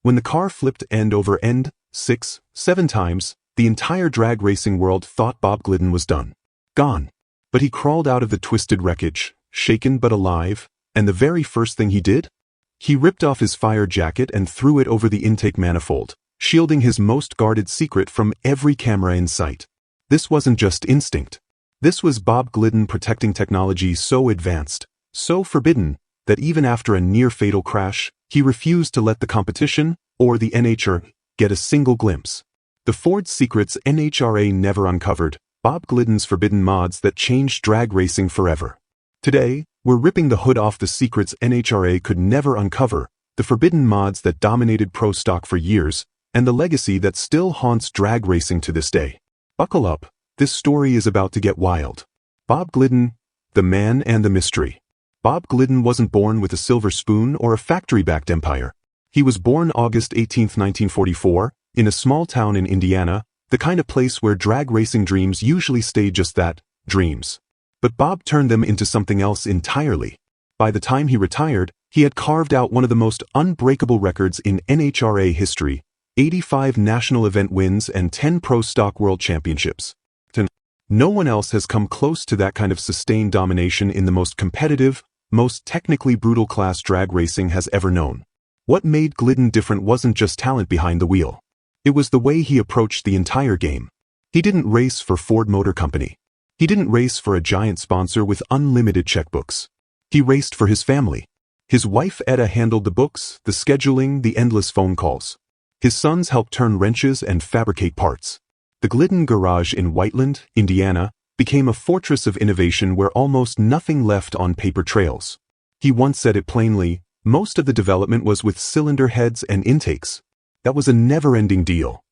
When the car flipped end over end, 6, 7 times, the entire drag racing world thought Bob Glidden was done. Gone. But he crawled out of the twisted wreckage, shaken but alive, and the very first thing he did? He ripped off his fire jacket and threw it over the intake manifold, shielding his most guarded secret from every camera in sight. This wasn't just instinct. This was Bob Glidden protecting technology so advanced, so forbidden, that even after a near-fatal crash, he refused to let the competition, or the NHRA, get a single glimpse. The Ford secrets NHRA never uncovered, Bob Glidden's forbidden mods that changed drag racing forever. Today, we're ripping the hood off the secrets NHRA could never uncover, the forbidden mods that dominated pro stock for years, and the legacy that still haunts drag racing to this day. Buckle up. This story is about to get wild. Bob Glidden, the man and the mystery. Bob Glidden wasn't born with a silver spoon or a factory-backed empire. He was born August 18, 1944, in a small town in Indiana, the kind of place where drag racing dreams usually stay just that, dreams. But Bob turned them into something else entirely. By the time he retired, he had carved out one of the most unbreakable records in NHRA history, 85 national event wins and 10 Pro Stock World Championships. No one else has come close to that kind of sustained domination in the most competitive, most technically brutal class drag racing has ever known. What made Glidden different wasn't just talent behind the wheel. It was the way he approached the entire game. He didn't race for Ford Motor Company. He didn't race for a giant sponsor with unlimited checkbooks. He raced for his family. His wife Etta handled the books, the scheduling, the endless phone calls. His sons helped turn wrenches and fabricate parts. The Glidden garage in Whiteland, Indiana, became a fortress of innovation where almost nothing left on paper trails. He once said it plainly, most of the development was with cylinder heads and intakes. That was a never-ending deal.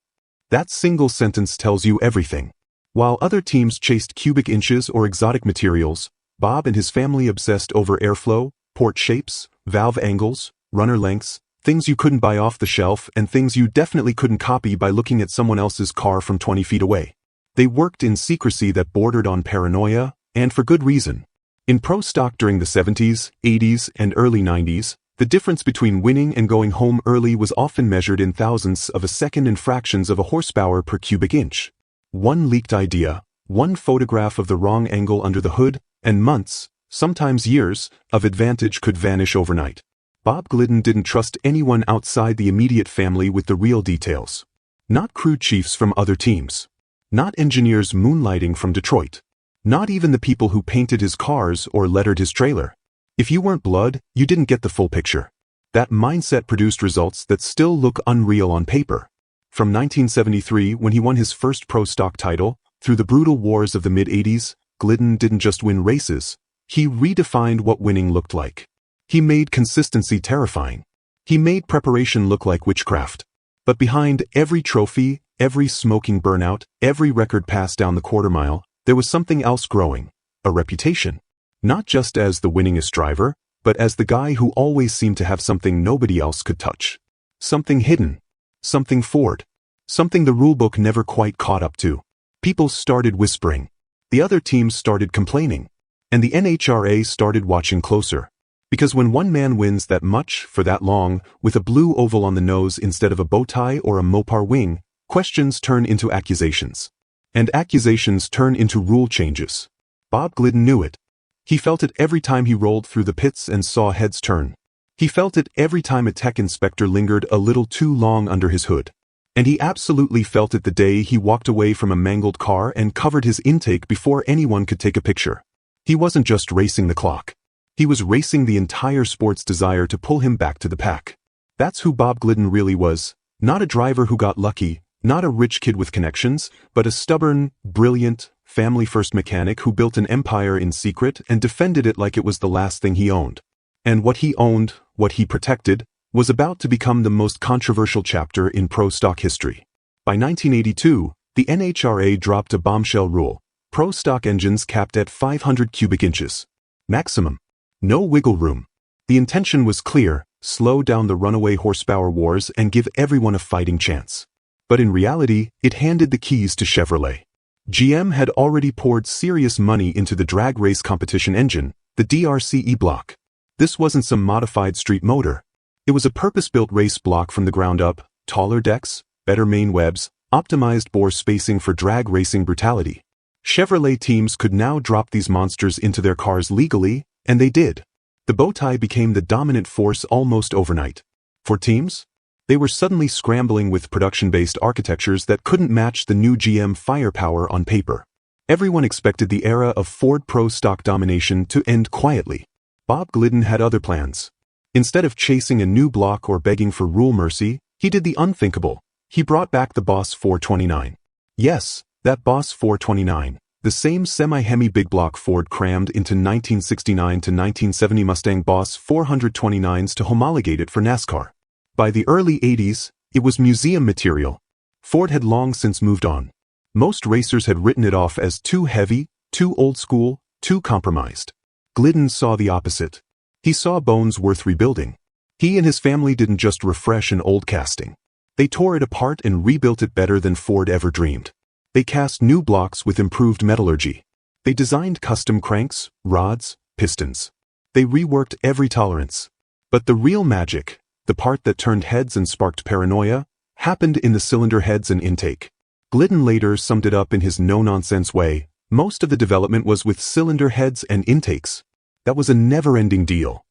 That single sentence tells you everything. While other teams chased cubic inches or exotic materials, Bob and his family obsessed over airflow, port shapes, valve angles, runner lengths, things you couldn't buy off the shelf and things you definitely couldn't copy by looking at someone else's car from 20 feet away. They worked in secrecy that bordered on paranoia, and for good reason. In pro stock during the 70s, 80s, and early 90s, the difference between winning and going home early was often measured in thousandths of a second and fractions of a horsepower per cubic inch. One leaked idea, one photograph of the wrong angle under the hood, and months, sometimes years, of advantage could vanish overnight. Bob Glidden didn't trust anyone outside the immediate family with the real details. Not crew chiefs from other teams. Not engineers moonlighting from Detroit. Not even the people who painted his cars or lettered his trailer. If you weren't blood, you didn't get the full picture. That mindset produced results that still look unreal on paper. From 1973, when he won his first pro stock title, through the brutal wars of the mid-80s, Glidden didn't just win races. He redefined what winning looked like. He made consistency terrifying. He made preparation look like witchcraft. But behind every trophy, every smoking burnout, every record pass down the quarter mile, there was something else growing, a reputation. Not just as the winningest driver, but as the guy who always seemed to have something nobody else could touch. Something hidden. Something Ford. Something the rulebook never quite caught up to. People started whispering. The other teams started complaining. And the NHRA started watching closer. Because when one man wins that much for that long, with a blue oval on the nose instead of a bow tie or a Mopar wing, questions turn into accusations. And accusations turn into rule changes. Bob Glidden knew it. He felt it every time he rolled through the pits and saw heads turn. He felt it every time a tech inspector lingered a little too long under his hood. And he absolutely felt it the day he walked away from a mangled car and covered his intake before anyone could take a picture. He wasn't just racing the clock. He was racing the entire sport's desire to pull him back to the pack. That's who Bob Glidden really was. Not a driver who got lucky, not a rich kid with connections, but a stubborn, brilliant, family-first mechanic who built an empire in secret and defended it like it was the last thing he owned. And what he owned, what he protected, was about to become the most controversial chapter in pro stock history. By 1982, the NHRA dropped a bombshell rule: pro stock engines capped at 500 cubic inches. Maximum. No wiggle room. The intention was clear: slow down the runaway horsepower wars and give everyone a fighting chance. But in reality, it handed the keys to Chevrolet. GM had already poured serious money into the drag race competition engine, the DRCE block. This wasn't some modified street motor. It was a purpose-built race block from the ground up, taller decks, better main webs, optimized bore spacing for drag racing brutality. Chevrolet teams could now drop these monsters into their cars legally, and they did. The bowtie became the dominant force almost overnight. For teams, they were suddenly scrambling with production-based architectures that couldn't match the new GM firepower on paper. Everyone expected the era of Ford Pro Stock domination to end quietly. Bob Glidden had other plans. Instead of chasing a new block or begging for rule mercy, he did the unthinkable. He brought back the Boss 429. Yes, that Boss 429, the same semi-Hemi big block Ford crammed into 1969 to 1970 Mustang Boss 429s to homologate it for NASCAR. By the early 80s, it was museum material. Ford had long since moved on. Most racers had written it off as too heavy, too old school, too compromised. Glidden saw the opposite. He saw bones worth rebuilding. He and his family didn't just refresh an old casting. They tore it apart and rebuilt it better than Ford ever dreamed. They cast new blocks with improved metallurgy. They designed custom cranks, rods, pistons. They reworked every tolerance. But the real magic, the part that turned heads and sparked paranoia, happened in the cylinder heads and intake. Glidden later summed it up in his no-nonsense way. Most of the development was with cylinder heads and intakes. That was a never-ending deal.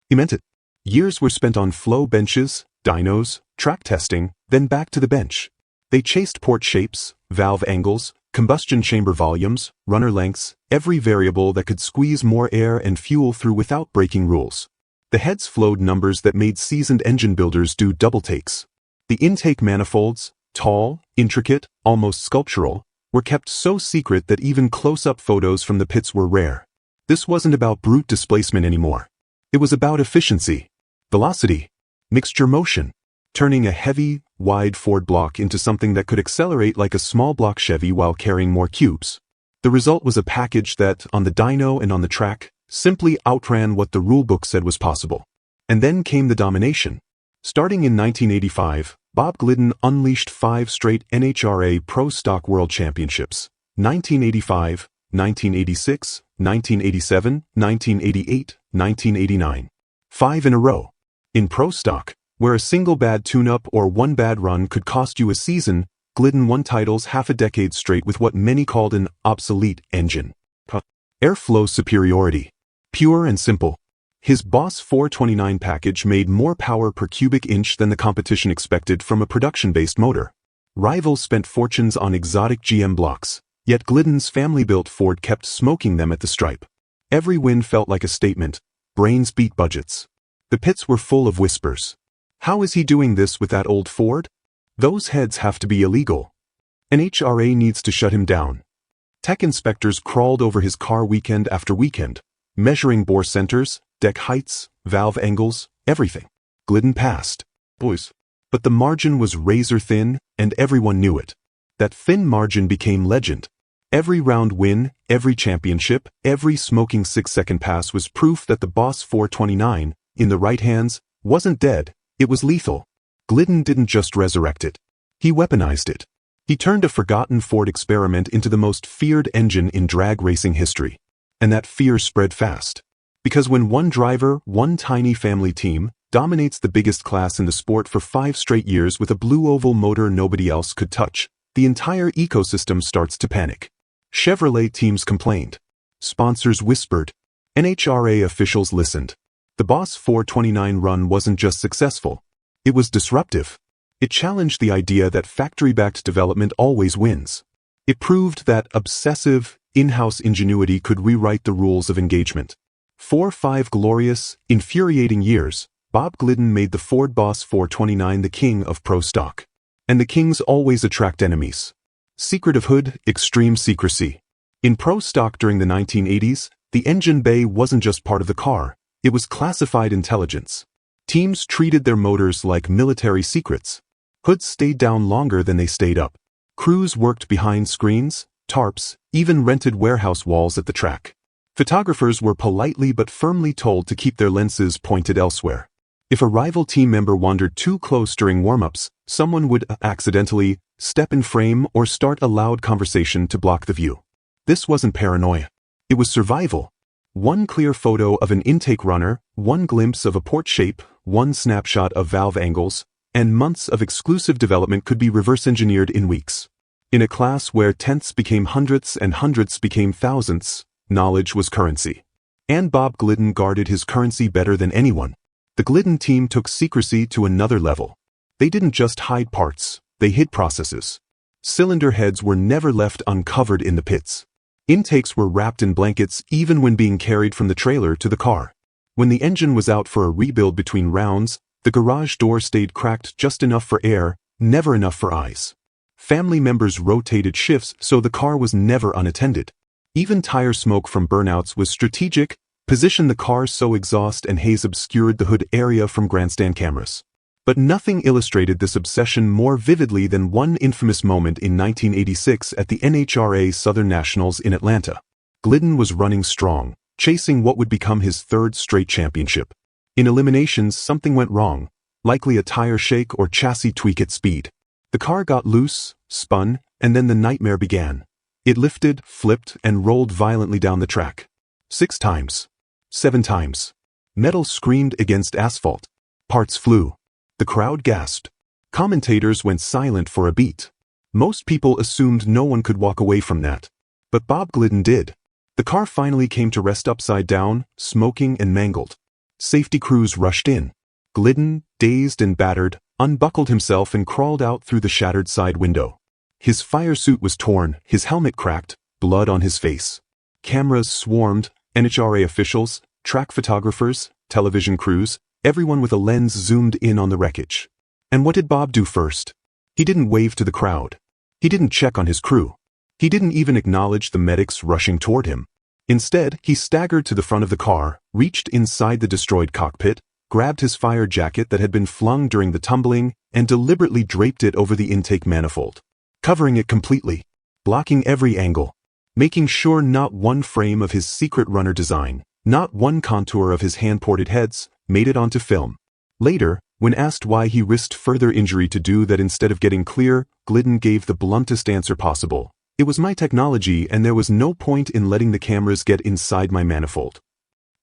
He meant it. Years were spent on flow benches, dynos, track testing, then back to the bench. They chased port shapes, valve angles, combustion chamber volumes, runner lengths, every variable that could squeeze more air and fuel through without breaking rules. The heads flowed numbers that made seasoned engine builders do double takes. The intake manifolds, tall, intricate, almost sculptural, were kept so secret that even close-up photos from the pits were rare. This wasn't about brute displacement anymore. It was about efficiency, velocity, mixture motion, turning a heavy, wide Ford block into something that could accelerate like a small block Chevy while carrying more cubes. The result was a package that, on the dyno and on the track, simply outran what the rulebook said was possible. And then came the domination. Starting in 1985, Bob Glidden unleashed 5 straight NHRA Pro Stock World Championships: 1985, 1986, 1987, 1988, 1989. 5 in a row. In Pro Stock, where a single bad tune-up or one bad run could cost you a season, Glidden won titles half a decade straight with what many called an obsolete engine. Airflow superiority. Pure and simple. His Boss 429 package made more power per cubic inch than the competition expected from a production-based motor. Rivals spent fortunes on exotic GM blocks, yet Glidden's family-built Ford kept smoking them at the stripe. Every win felt like a statement. Brains beat budgets. The pits were full of whispers. How is he doing this with that old Ford? Those heads have to be illegal. NHRA needs to shut him down. Tech inspectors crawled over his car weekend after weekend, measuring bore centers, deck heights, valve angles, everything. Glidden passed. But the margin was razor thin, and everyone knew it. That thin margin became legend. Every round win, every championship, every smoking 6-second pass was proof that the Boss 429, in the right hands, wasn't dead, it was lethal. Glidden didn't just resurrect it. He weaponized it. He turned a forgotten Ford experiment into the most feared engine in drag racing history. And that fear spread fast. Because when one driver, one tiny family team, dominates the biggest class in the sport for 5 straight years with a blue oval motor nobody else could touch, the entire ecosystem starts to panic. Chevrolet teams complained. Sponsors whispered. NHRA officials listened. The Boss 429 run wasn't just successful. It was disruptive. It challenged the idea that factory-backed development always wins. It proved that obsessive, in-house ingenuity could rewrite the rules of engagement. For 5 glorious, infuriating years, Bob Glidden made the Ford Boss 429 the king of Pro Stock. And the kings always attract enemies. Secret of hood, extreme secrecy. In Pro Stock during the 1980s, the engine bay wasn't just part of the car, it was classified intelligence. Teams treated their motors like military secrets. Hoods stayed down longer than they stayed up. Crews worked behind screens, tarps, even rented warehouse walls at the track. Photographers were politely but firmly told to keep their lenses pointed elsewhere. If a rival team member wandered too close during warm-ups, someone would accidentally step in frame or start a loud conversation to block the view. This wasn't paranoia. It was survival. One clear photo of an intake runner, one glimpse of a port shape, one snapshot of valve angles, and months of exclusive development could be reverse-engineered in weeks. In a class where tenths became hundredths and hundredths became thousandths, knowledge was currency. And Bob Glidden guarded his currency better than anyone. The Glidden team took secrecy to another level. They didn't just hide parts, they hid processes. Cylinder heads were never left uncovered in the pits. Intakes were wrapped in blankets even when being carried from the trailer to the car. When the engine was out for a rebuild between rounds, the garage door stayed cracked just enough for air, never enough for eyes. Family members rotated shifts so the car was never unattended. Even tire smoke from burnouts was strategic, positioned the car so exhaust and haze obscured the hood area from grandstand cameras. But nothing illustrated this obsession more vividly than one infamous moment in 1986 at the NHRA Southern Nationals in Atlanta. Glidden was running strong, chasing what would become his third straight championship. In eliminations, something went wrong, likely a tire shake or chassis tweak at speed. The car got loose, spun, and then the nightmare began. It lifted, flipped, and rolled violently down the track. 6 times. 7 times. Metal screamed against asphalt. Parts flew. The crowd gasped. Commentators went silent for a beat. Most people assumed no one could walk away from that. But Bob Glidden did. The car finally came to rest upside down, smoking and mangled. Safety crews rushed in. Glidden, dazed and battered, unbuckled himself and crawled out through the shattered side window. His fire suit was torn, his helmet cracked, blood on his face. Cameras swarmed, NHRA officials, track photographers, television crews, everyone with a lens zoomed in on the wreckage. And what did Bob do first? He didn't wave to the crowd. He didn't check on his crew. He didn't even acknowledge the medics rushing toward him. Instead, he staggered to the front of the car, reached inside the destroyed cockpit, grabbed his fire jacket that had been flung during the tumbling, and deliberately draped it over the intake manifold, covering it completely, blocking every angle, making sure not one frame of his secret runner design, not one contour of his hand-ported heads, made it onto film. Later, when asked why he risked further injury to do that instead of getting clear, Glidden gave the bluntest answer possible. It was my technology and there was no point in letting the cameras get inside my manifold.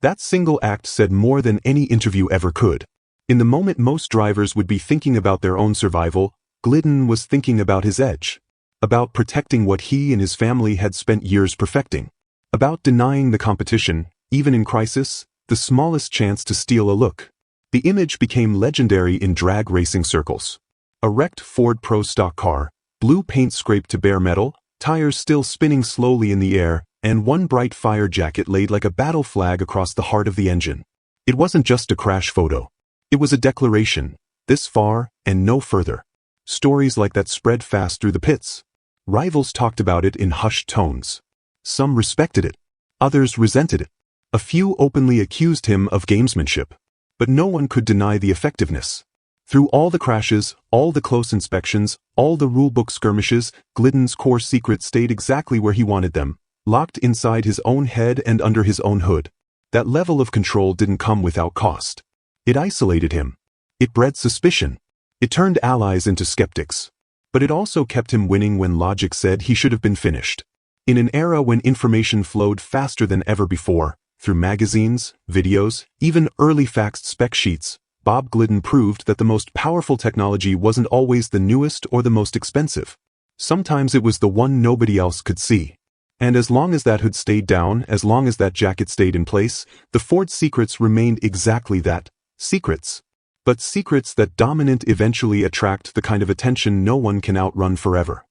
That single act said more than any interview ever could. In the moment most drivers would be thinking about their own survival, Glidden was thinking about his edge. About protecting what he and his family had spent years perfecting. About denying the competition, even in crisis, the smallest chance to steal a look. The image became legendary in drag racing circles. A wrecked Ford Pro Stock car, blue paint scraped to bare metal, tires still spinning slowly in the air, and one bright fire jacket laid like a battle flag across the heart of the engine. It wasn't just a crash photo. It was a declaration, this far and no further. Stories like that spread fast through the pits. Rivals talked about it in hushed tones. Some respected it. Others resented it. A few openly accused him of gamesmanship. But no one could deny the effectiveness. Through all the crashes, all the close inspections, all the rulebook skirmishes, Glidden's core secrets stayed exactly where he wanted them, locked inside his own head and under his own hood. That level of control didn't come without cost. It isolated him. It bred suspicion. It turned allies into skeptics. But it also kept him winning when logic said he should have been finished. In an era when information flowed faster than ever before, through magazines, videos, even early faxed spec sheets, Bob Glidden proved that the most powerful technology wasn't always the newest or the most expensive. Sometimes it was the one nobody else could see. And as long as that hood stayed down, as long as that jacket stayed in place, the Ford secrets remained exactly that, secrets. But secrets that dominant eventually attract the kind of attention no one can outrun forever.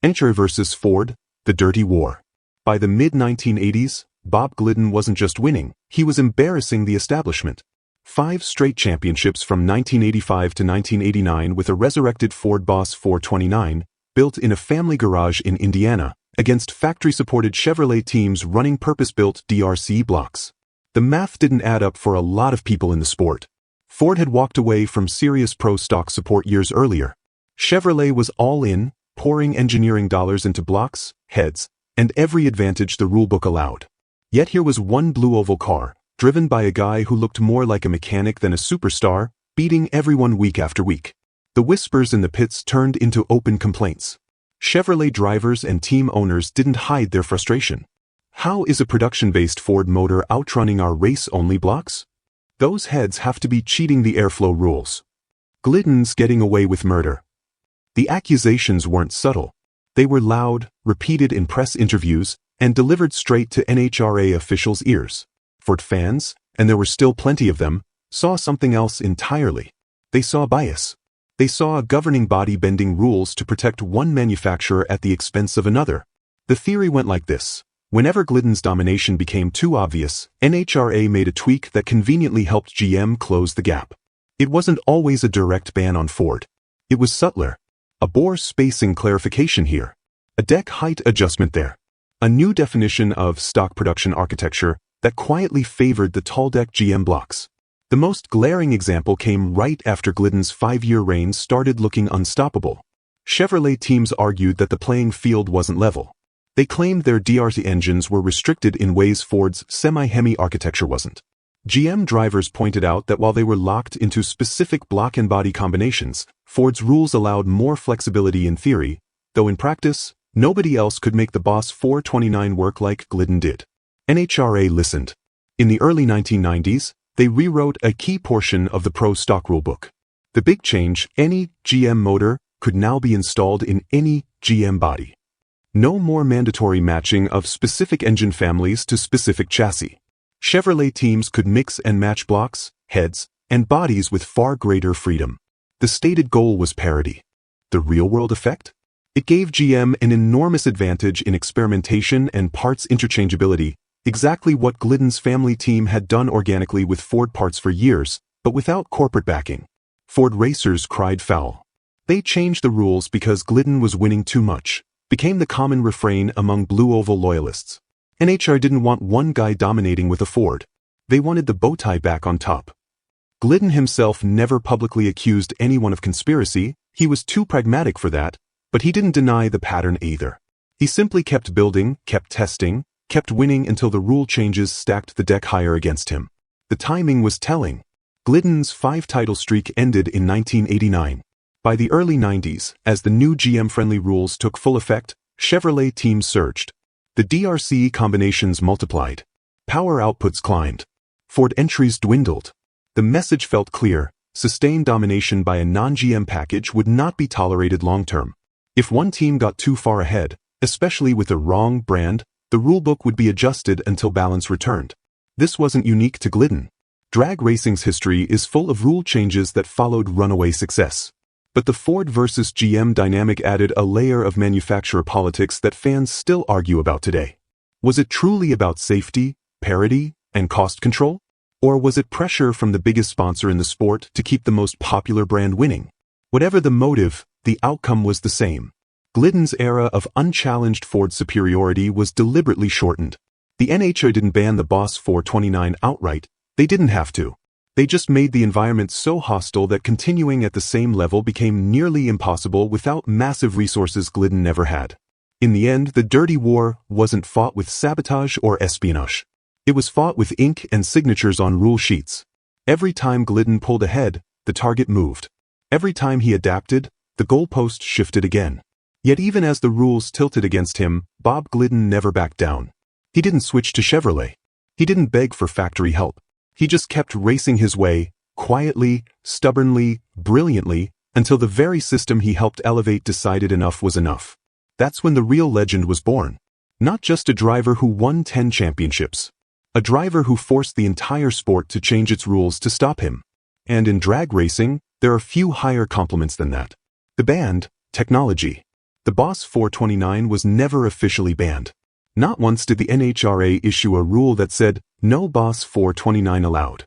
NHRA versus Ford, the dirty war. By the mid-1980s, Bob Glidden wasn't just winning, he was embarrassing the establishment. 5 straight championships from 1985 to 1989 with a resurrected Ford Boss 429, built in a family garage in Indiana, against factory-supported Chevrolet teams running purpose-built DRC blocks. The math didn't add up for a lot of people in the sport. Ford had walked away from serious Pro Stock support years earlier. Chevrolet was all in, pouring engineering dollars into blocks, heads, and every advantage the rulebook allowed. Yet here was one blue oval car, driven by a guy who looked more like a mechanic than a superstar, beating everyone week after week. The whispers in the pits turned into open complaints. Chevrolet drivers and team owners didn't hide their frustration. How is a production-based Ford motor outrunning our race-only blocks? Those heads have to be cheating the airflow rules. Glidden's getting away with murder. The accusations weren't subtle. They were loud, repeated in press interviews, and delivered straight to NHRA officials' ears. Ford fans, and there were still plenty of them, saw something else entirely. They saw bias. They saw a governing body bending rules to protect one manufacturer at the expense of another. The theory went like this. Whenever Glidden's domination became too obvious, NHRA made a tweak that conveniently helped GM close the gap. It wasn't always a direct ban on Ford. It was subtler. A bore spacing clarification here. A deck height adjustment there. A new definition of stock production architecture that quietly favored the tall deck GM blocks. The most glaring example came right after Glidden's 5-year reign started looking unstoppable. Chevrolet teams argued that the playing field wasn't level. They claimed their DRC engines were restricted in ways Ford's semi-Hemi architecture wasn't. GM drivers pointed out that while they were locked into specific block and body combinations, Ford's rules allowed more flexibility in theory, though in practice, nobody else could make the Boss 429 work like Glidden did. NHRA listened. In the early 1990s, they rewrote a key portion of the Pro Stock rulebook. The big change, any GM motor could now be installed in any GM body. No more mandatory matching of specific engine families to specific chassis. Chevrolet teams could mix and match blocks, heads, and bodies with far greater freedom. The stated goal was parity. The real-world effect? It gave GM an enormous advantage in experimentation and parts interchangeability, exactly what Glidden's family team had done organically with Ford parts for years, but without corporate backing. Ford racers cried foul. They changed the rules because Glidden was winning too much, became the common refrain among Blue Oval loyalists. NHRA didn't want one guy dominating with a Ford. They wanted the bow tie back on top. Glidden himself never publicly accused anyone of conspiracy, he was too pragmatic for that, but he didn't deny the pattern either. He simply kept building, kept testing, kept winning until the rule changes stacked the deck higher against him. The timing was telling. Glidden's 5-title streak ended in 1989. By the early 90s, as the new GM-friendly rules took full effect, Chevrolet teams surged. The DRC combinations multiplied. Power outputs climbed. Ford entries dwindled. The message felt clear: sustained domination by a non-GM package would not be tolerated long-term. If one team got too far ahead, especially with the wrong brand, the rulebook would be adjusted until balance returned. This wasn't unique to Glidden. Drag racing's history is full of rule changes that followed runaway success. But the Ford versus GM dynamic added a layer of manufacturer politics that fans still argue about today. Was it truly about safety, parity, and cost control? Or was it pressure from the biggest sponsor in the sport to keep the most popular brand winning? Whatever the motive, the outcome was the same. Glidden's era of unchallenged Ford superiority was deliberately shortened. The NHRA didn't ban the Boss 429 outright. They didn't have to. They just made the environment so hostile that continuing at the same level became nearly impossible without massive resources Glidden never had. In the end, the dirty war wasn't fought with sabotage or espionage. It was fought with ink and signatures on rule sheets. Every time Glidden pulled ahead, the target moved. Every time he adapted, the goalpost shifted again. Yet even as the rules tilted against him, Bob Glidden never backed down. He didn't switch to Chevrolet. He didn't beg for factory help. He just kept racing his way, quietly, stubbornly, brilliantly, until the very system he helped elevate decided enough was enough. That's when the real legend was born. Not just a driver who won 10 championships. A driver who forced the entire sport to change its rules to stop him. And in drag racing, there are few higher compliments than that. The banned technology. The Boss 429 was never officially banned. Not once did the NHRA issue a rule that said, no Boss 429 allowed.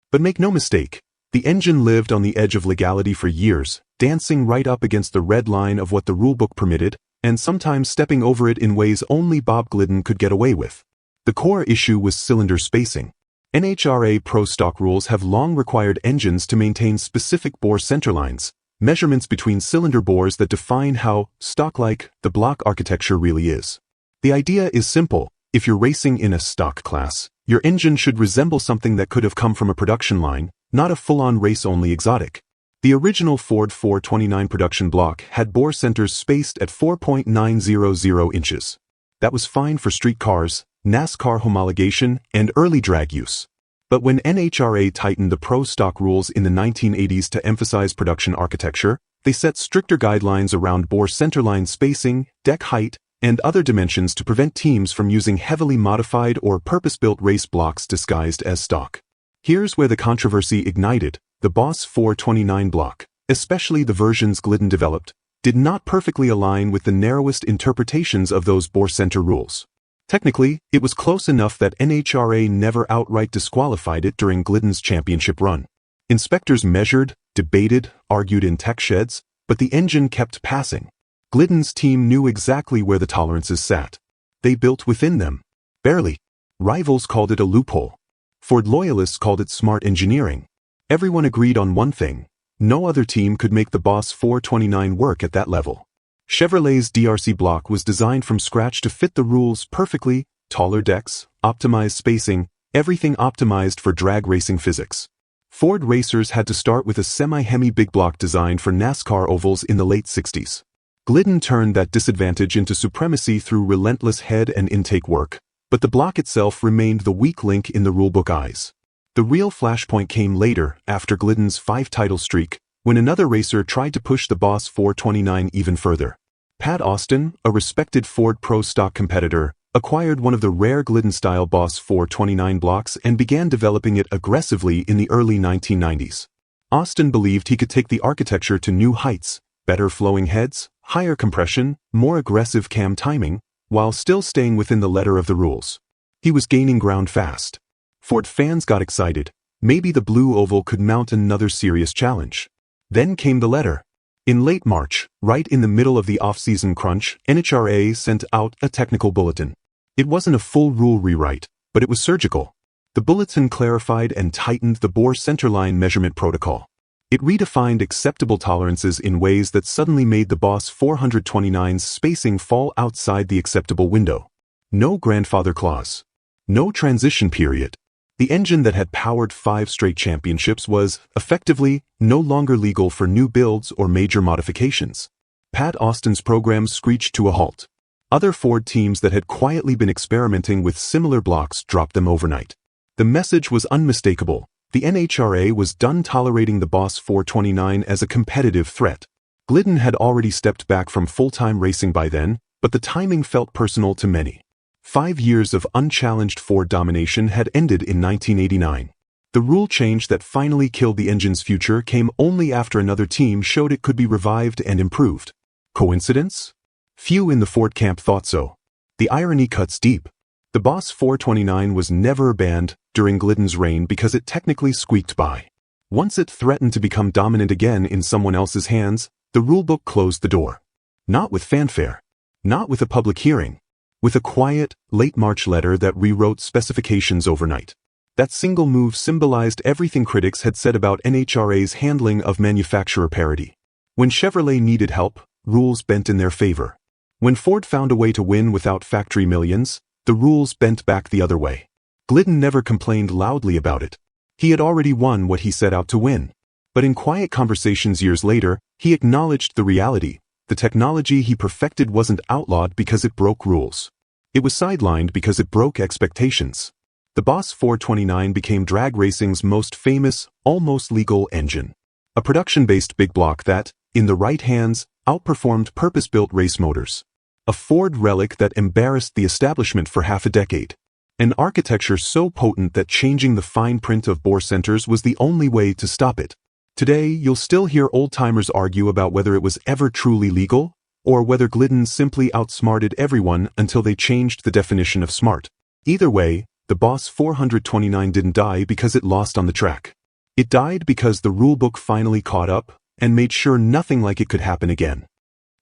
But make no mistake, the engine lived on the edge of legality for years, dancing right up against the red line of what the rulebook permitted, and sometimes stepping over it in ways only Bob Glidden could get away with. The core issue was cylinder spacing. NHRA Pro Stock rules have long required engines to maintain specific bore centerlines, measurements between cylinder bores that define how stock-like the block architecture really is. The idea is simple. If you're racing in a stock class, your engine should resemble something that could have come from a production line, not a full-on race-only exotic. The original Ford 429 production block had bore centers spaced at 4.900 inches. That was fine for street cars, NASCAR homologation, and early drag use. But when NHRA tightened the Pro Stock rules in the 1980s to emphasize production architecture, they set stricter guidelines around bore centerline spacing, deck height, and other dimensions to prevent teams from using heavily modified or purpose-built race blocks disguised as stock. Here's where the controversy ignited. The Boss 429 block, especially the versions Glidden developed, did not perfectly align with the narrowest interpretations of those bore center rules. Technically, it was close enough that NHRA never outright disqualified it during Glidden's championship run. Inspectors measured, debated, argued in tech sheds, but the engine kept passing. Glidden's team knew exactly where the tolerances sat. They built within them. Barely. Rivals called it a loophole. Ford loyalists called it smart engineering. Everyone agreed on one thing: no other team could make the Boss 429 work at that level. Chevrolet's DRC block was designed from scratch to fit the rules perfectly: taller decks, optimized spacing, everything optimized for drag racing physics. Ford racers had to start with a semi-hemi big block designed for NASCAR ovals in the late 60s. Glidden turned that disadvantage into supremacy through relentless head and intake work, but the block itself remained the weak link in the rulebook eyes. The real flashpoint came later, after Glidden's 5-title streak, when another racer tried to push the Boss 429 even further. Pat Austin, a respected Ford Pro Stock competitor, acquired one of the rare Glidden-style Boss 429 blocks and began developing it aggressively in the early 1990s. Austin believed he could take the architecture to new heights: better flowing heads, higher compression, more aggressive cam timing, while still staying within the letter of the rules. He was gaining ground fast. Ford fans got excited. Maybe the blue oval could mount another serious challenge. Then came the letter. In late March, right in the middle of the off-season crunch, NHRA sent out a technical bulletin. It wasn't a full rule rewrite, but it was surgical. The bulletin clarified and tightened the bore centerline measurement protocol. It redefined acceptable tolerances in ways that suddenly made the Boss 429's spacing fall outside the acceptable window. No grandfather clause. No transition period. The engine that had powered 5 straight championships was, effectively, no longer legal for new builds or major modifications. Pat Austin's program screeched to a halt. Other Ford teams that had quietly been experimenting with similar blocks dropped them overnight. The message was unmistakable. The NHRA was done tolerating the Boss 429 as a competitive threat. Glidden had already stepped back from full-time racing by then, but the timing felt personal to many. 5 years of unchallenged Ford domination had ended in 1989. The rule change that finally killed the engine's future came only after another team showed it could be revived and improved. Coincidence? Few in the Ford camp thought so. The irony cuts deep. The Boss 429 was never banned during Glidden's reign because it technically squeaked by. Once it threatened to become dominant again in someone else's hands, the rulebook closed the door. Not with fanfare. Not with a public hearing. With a quiet, late March letter that rewrote specifications overnight. That single move symbolized everything critics had said about NHRA's handling of manufacturer parity. When Chevrolet needed help, rules bent in their favor. When Ford found a way to win without factory millions, the rules bent back the other way. Glidden never complained loudly about it. He had already won what he set out to win. But in quiet conversations years later, he acknowledged the reality. The technology he perfected wasn't outlawed because it broke rules. It was sidelined because it broke expectations. The Boss 429 became drag racing's most famous, almost legal engine. A production-based big block that, in the right hands, outperformed purpose-built race motors. A Ford relic that embarrassed the establishment for half a decade. An architecture so potent that changing the fine print of bore centers was the only way to stop it. Today, you'll still hear old-timers argue about whether it was ever truly legal, or whether Glidden simply outsmarted everyone until they changed the definition of smart. Either way, the Boss 429 didn't die because it lost on the track. It died because the rulebook finally caught up and made sure nothing like it could happen again.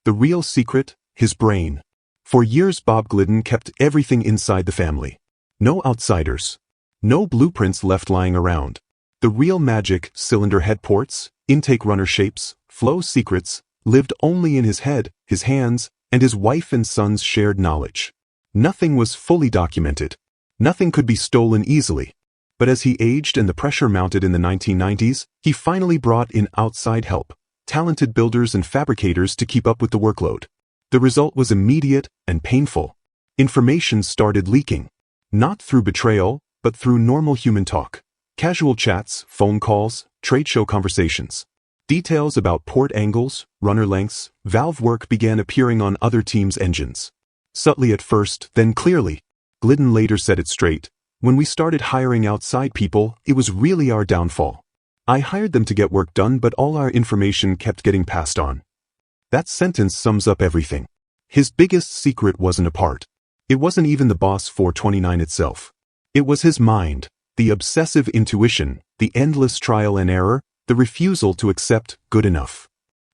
The real secret? His brain. For years Bob Glidden kept everything inside the family. No outsiders. No blueprints left lying around. The real magic, cylinder head ports, intake runner shapes, flow secrets, lived only in his head, his hands, and his wife and son's shared knowledge. Nothing was fully documented. Nothing could be stolen easily. But as he aged and the pressure mounted in the 1990s, he finally brought in outside help, talented builders and fabricators to keep up with the workload. The result was immediate and painful. Information started leaking. Not through betrayal, but through normal human talk. Casual chats, phone calls, trade show conversations. Details about port angles, runner lengths, valve work began appearing on other teams' engines. Subtly at first, then clearly. Glidden later set it straight. When we started hiring outside people, it was really our downfall. I hired them to get work done, but all our information kept getting passed on. That sentence sums up everything. His biggest secret wasn't a part. It wasn't even the Boss 429 itself. It was his mind, the obsessive intuition, the endless trial and error, the refusal to accept good enough.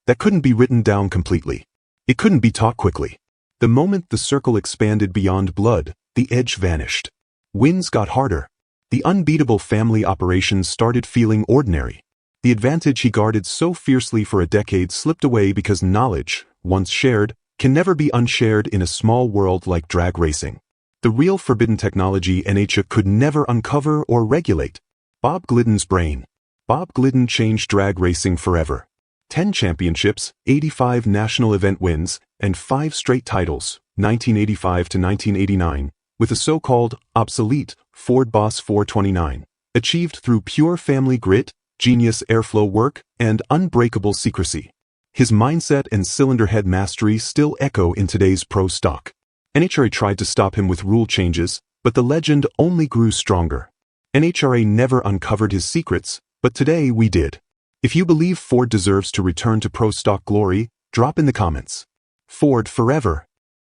That couldn't be written down completely. It couldn't be taught quickly. The moment the circle expanded beyond blood, the edge vanished. Wins got harder. The unbeatable family operations started feeling ordinary. The advantage he guarded so fiercely for a decade slipped away because knowledge, once shared, can never be unshared in a small world like drag racing. The real forbidden technology NHRA could never uncover or regulate. Bob Glidden's brain. Bob Glidden changed drag racing forever. 10 championships, 85 national event wins, and 5 straight titles, 1985 to 1989, with a so-called obsolete Ford Boss 429, achieved through pure family grit, genius airflow work, and unbreakable secrecy. His mindset and cylinder head mastery still echo in today's pro stock. NHRA tried to stop him with rule changes, but the legend only grew stronger. NHRA never uncovered his secrets, but today we did. If you believe Ford deserves to return to pro stock glory, drop in the comments. Ford forever.